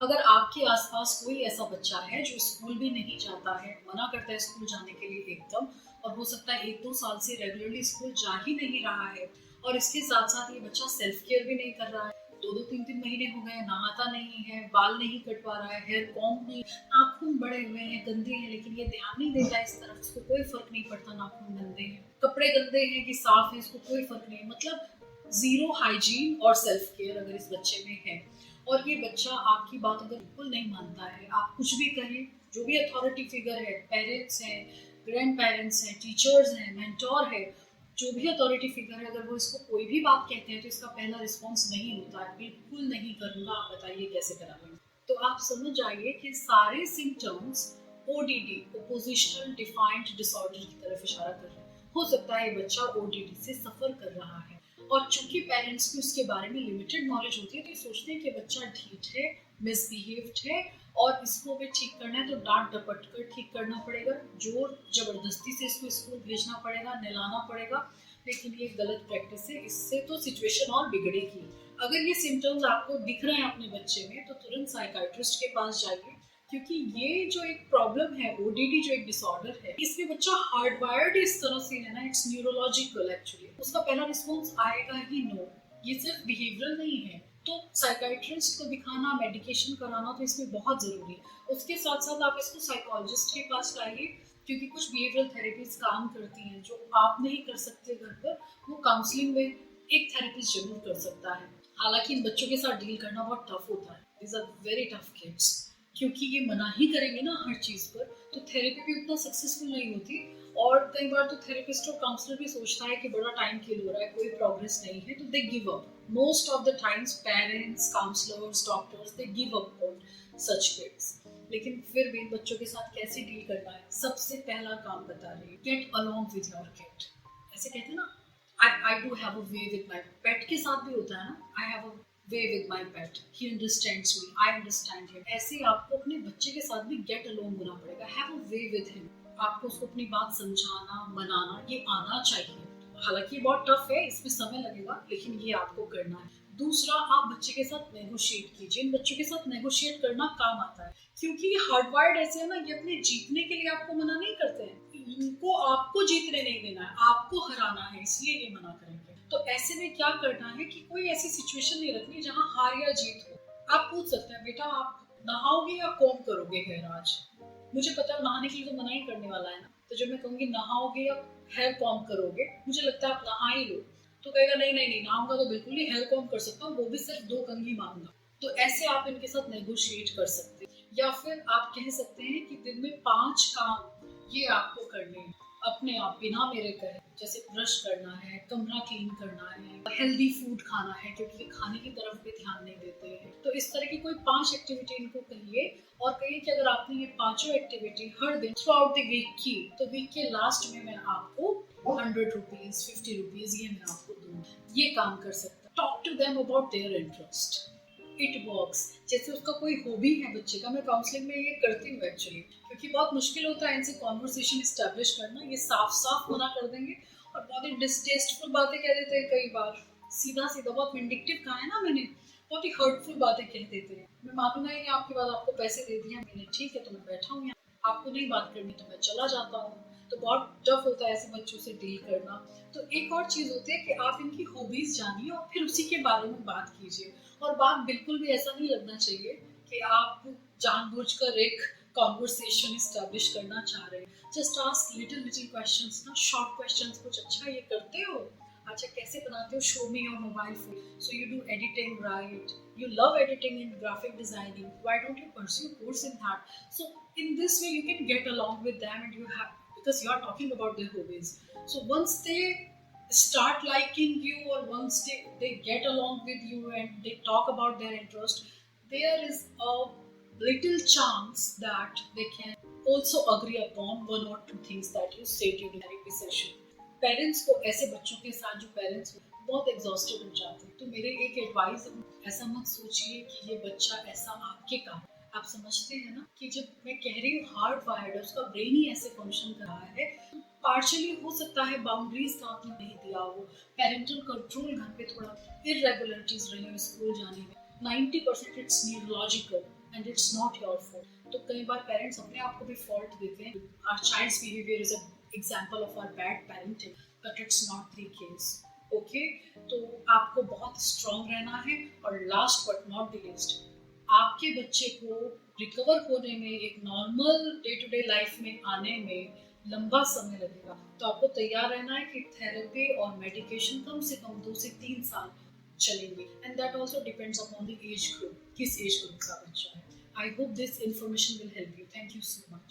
अगर आपके आसपास कोई ऐसा बच्चा है जो स्कूल भी नहीं जाता है, मना करता है स्कूल जाने के लिए एकदम, और हो सकता है 1-2 साल से रेगुलरली स्कूल जा ही नहीं रहा है, और इसके साथ-साथ ये बच्चा सेल्फ केयर भी नहीं कर रहा है, 2-2 3-3 महीने हो गए हैं, नहाता नहीं है, बाल नहीं कटवा रहा है, हेयर कॉम्ब नहीं, नाखून बड़े हुए हैं, गंदे हैं, लेकिन ये ध्यान नहीं देता है इस तरफ, इसको कोई फ़र्क नहीं पड़ता नाखून गंदे हैं, कपड़े गंदे हैं कि साफ हैं, इसको कोई फ़र्क नहीं है। मतलब ज़ीरो हाइजीन और सेल्फ केयर अगर इस बच्चे में है, और ये बच्चा आपकी बात अगर बिल्कुल नहीं मानता है, आप कुछ भी कहें, जो भी अथॉरिटी फिगर है, पेरेंट्स हैं, ग्रैंड पेरेंट्स हैं, टीचर्स हैं, मेंटोर है, जो भी अथॉरिटी फिगर है, अगर वो इसको कोई भी बात कहते हैं तो इसका पहला रिस्पॉन्स नहीं होता है, बिल्कुल नहीं करूँगा, आप बताइए कैसे कराएंगे। तो आप समझ जाइए कि सारे सिम्टम्स ओडीडी, ओपोजिशनल डिफाइंड डिसऑर्डर की तरफ इशारा कर रहे हैं। हो सकता है ये बच्चा ओडीडी से सफर कर रहा है, और चूंकि पेरेंट्स की उसके बारे में लिमिटेड नॉलेज होती है, तो ये सोचते हैं कि बच्चा ढीठ है, मिसबिहेव्ड है, और इसको अगर ठीक करना है तो डांट डपट कर ठीक करना पड़ेगा, जोर जबरदस्ती से इसको स्कूल भेजना पड़ेगा, नहलाना पड़ेगा। लेकिन ये गलत प्रैक्टिस है, इससे तो सिचुएशन और बिगड़ेगी। अगर ये सिम्टम्स आपको दिख रहे हैं अपने बच्चे में, तो तुरंत साइकाइट्रिस्ट के पास जाइए, क्योंकि ये जो एक प्रॉब्लम है, ओडीडी जो एक डिसऑर्डर है, इसमें बच्चा हार्डवायर्ड इस तरह से है ना, इट्स न्यूरोलॉजिकल एक्चुअली, उसका पहला रिस्पॉन्स आएगा ही नो, ये सिर्फ बिहेवियरल नहीं है। तो साइकाइट्रिस्ट को दिखाना, मेडिकेशन कराना तो इसमें बहुत जरूरी है। उसके साथ साथ आप इसको साइकोलॉजिस्ट के पास लाइए, क्योंकि कुछ बिहेवियरल थेरेपीज काम करती हैं जो आप नहीं कर सकते घर पर, वो काउंसलिंग में एक थेरेपिस्ट जरूर कर सकता है। हालांकि इन बच्चों के साथ डील करना बहुत टफ होता है, these are very tough kids, क्योंकि ये मना ही करेंगे ना हर चीज पर, तो थेरेपी भी उतना सक्सेसफुल नहीं होती। और कई बार तो थेरेपिस्ट और काउंसलर भी सोचता है कि बड़ा टाइम किल हो रहा है, कोई प्रोग्रेस नहीं है, तो they give up. Most of the times parents, counsellors, doctors, they give up on such kids. लेकिन फिर भी इन बच्चों के साथ कैसे डील करना है, सबसे पहला काम बता रही है, get along with your kid. ऐसे कहते हैं ना, I do have a way with my पेट, के साथ भी होता है ना, I have a way with my pet, he understands me, I understand him. ऐसे आपको अपने बच्चे के साथ भी गेट अलोंग होना पड़ेगा, have a way with him. आपको उसको अपनी बात समझाना, मनाना, ये आना चाहिए। हालांकि ये बहुत टफ है, इसमें समय लगेगा, लेकिन ये आपको करना है। दूसरा, आप बच्चे के साथ नेगोशिएट कीजिए। इन बच्चों के साथ नेगोशिएट करना काम आता है, क्योंकि ये हार्डवायर्ड ऐसे है ना, ये अपने जीतने के लिए आपको मना नहीं करते हैं, इनको आपको जीतने नहीं देना है, आपको हराना है, इसलिए ये मना करेंगे। तो ऐसे में क्या करना है कि कोई ऐसी सिचुएशन नहीं रखनी जहाँ हार या जीत हो। आप पूछ सकते हैं, बेटा आप नहाओगे या कॉम करोगे हेयर आज? मुझे पता है नहाने के लिए तो मना ही करने वाला है ना, तो जब मैं कहूंगी नहाओगे या हेयर कॉम करोगे, मुझे लगता है आप नहा ही लो, तो कहेगा नहीं नहीं नहीं, नहाऊंगा तो बिल्कुल नहीं, हेयर कॉम कर सकता हूँ, वो भी सिर्फ 2 कंघी मारूंगा। तो ऐसे आप इनके साथ नेगोशिएट कर सकते हैं। या फिर आप कह सकते हैं कि दिन में 5 काम ये आपको करने हैं अपने आप, बिना मेरे कहे, जैसे ब्रश करना है, कमरा क्लीन करना है, हेल्दी फूड खाना है, क्योंकि ये खाने की तरफ भी ध्यान नहीं देते हैं। तो इस तरह की कोई 5 एक्टिविटी इनको कहिए, और कहिए कि अगर आपने ये पांचों एक्टिविटी हर दिन थ्रू आउट द वीक की, तो वीक के लास्ट में मैं आपको 100 रुपीज, 50 रुपीज ये मैं आपको दूंगा। ये काम कर सकता है। Talk to them about their interest, it works. जैसे उसका कोई हॉबी है बच्चे का, मैं काउंसलिंग में ये करती हूँ एक्चुअली, क्योंकि बहुत मुश्किल होता है इनसे कॉन्वर्सेशन इस्टेब्लिश करना। ये साफ साफ मना कर देंगे, और बहुत ही डिस्टेस्टफुल बातें कह देते हैं, कई बार सीधा सीधा, बहुत विंडिक्टिव कहा है ना मैंने, बहुत ही हर्टफुल बातें कह देते हैं। मैं मानूंगा ही नहीं आपकी बात, आपको पैसे दे दिया मैंने, ठीक है तो मैं बैठा हूँ यहाँ, आपको नहीं बात करनी तो मैं चला जाता हूँ। तो बहुत टफ होता है ऐसे बच्चों से डील करना। तो एक और चीज होती है कि आप इनकी हॉबीज जानिए और फिर उसी के बारे में बात कीजिए। और बात बिल्कुल भी ऐसा नहीं लगना चाहिए कि आप जानबूझकर एक कॉन्वर्सेशन इस्टेब्लिश करना चाह रहे हैं। Just ask little little questions ना, शॉर्ट क्वेश्चंस, कुछ अच्छा ये करते हो, अच्छा कैसे बनाते हो, show me your mobile phone, so you do editing right, you love editing and graphic designing, why don't you pursue course in that? So in this way you can get along with them, and you have, because you are talking about their hobbies, so once they start liking you, or once they get along with you and they talk about their interest, there is a little chance that they can also agree upon 1 or 2 things that you say during therapy session. Parents को, ऐसे बच्चों के साथ जो parents बहुत exhausted हो जाते हैं, तो मेरे एक एडवाइस है, ऐसा मत सोचिए कि ये बच्चा ऐसा आपके कारण, आप समझते हैं ना कि जब मैं कह रही हूँ हार्ड वायर्ड है, उसका ब्रेन ही ऐसे फंक्शन कर रहा है, पार्शियली हो सकता है बाउंड्रीज का आपने नहीं दिया हो, पेरेंटल कंट्रोल घर पे थोड़ा इरेगुलरिटीज रही हो स्कूल जाने में, 90% it's neurological, and it's not your fault. तो कई बार पेरेंट्स अपने आप को भी फॉल्ट देते हैं, our childs behaviour is a example of our bad parenting, but it's not the case. Okay, तो आपको बहुत स्ट्रांग रहना है। और last but not the least, आपके बच्चे को रिकवर होने में, एक normal day to day life में आने में लंबा समय लगेगा। तो आपको तैयार रहना है कि थेरेपी और मेडिकेशन कम से कम 2 से 3 साल चलेंगे, and that also depends upon the age group, किस एज ग्रुप का बच्चा है। I hope this information will help you. Thank you so much.